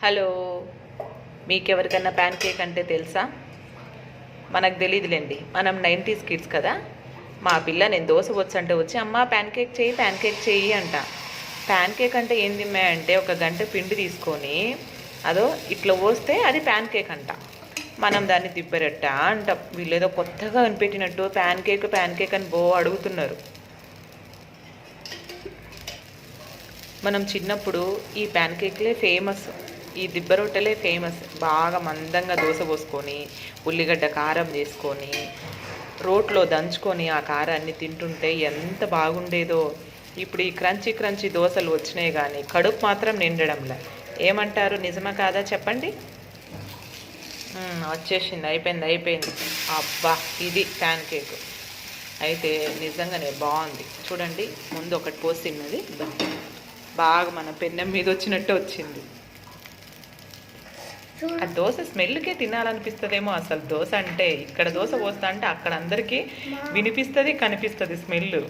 Hello, మీకెవరికన్నా pan cake అంటే తెలుసా? మనకు తెలియదులేండి, మనం 90s కిడ్స్ కదా. మా పిల్ల నేను దోశ అంటే వచ్చి అమ్మ ప్యాన్ కేక్ చేయి అంట. ప్యాన్ కేక్ అంటే ఏంది అంటే ఒక గంట పిండి తీసుకొని అదో ఇట్లా పోస్తే అది ప్యాన్ కేక్ అంట. మనం దాన్ని దిబ్బరెట్ట అంటాం. వీళ్ళేదో కొత్తగా కనిపెట్టినట్టు ప్యాన్ కేక్ అని అడుగుతున్నారు. మనం చిన్నప్పుడు ఈ ప్యాన్ కేక్లే ఫేమస్, ఈ దిబ్బ రొట్టెలే ఫేమస్. బాగా మందంగా దోశ పోసుకొని ఉల్లిగడ్డ కారం చేసుకొని రోట్లో దంచుకొని ఆ కారాన్ని తింటుంటే ఎంత బాగుండేదో. ఇప్పుడు ఈ క్రంచీ దోశలు వచ్చినాయి కానీ కడుపు మాత్రం నిండడంలే. ఏమంటారు, నిజమా కాదా చెప్పండి? వచ్చేసింది, అయిపోయింది. అబ్బా, ఇది ప్యాన్ కేక్ అయితే నిజంగానే బాగుంది. చూడండి, ముందు ఒకటి పోసి తిన్నది బాగా మన పెన్నెం మీద వచ్చినట్టు వచ్చింది. ఆ దోశ స్మెల్కే తినాలనిపిస్తుందేమో. అసలు దోశ అంటే ఇక్కడ దోశ పోస్తా అంటే అక్కడ అందరికీ వినిపిస్తుంది, కనిపిస్తుంది స్మెల్.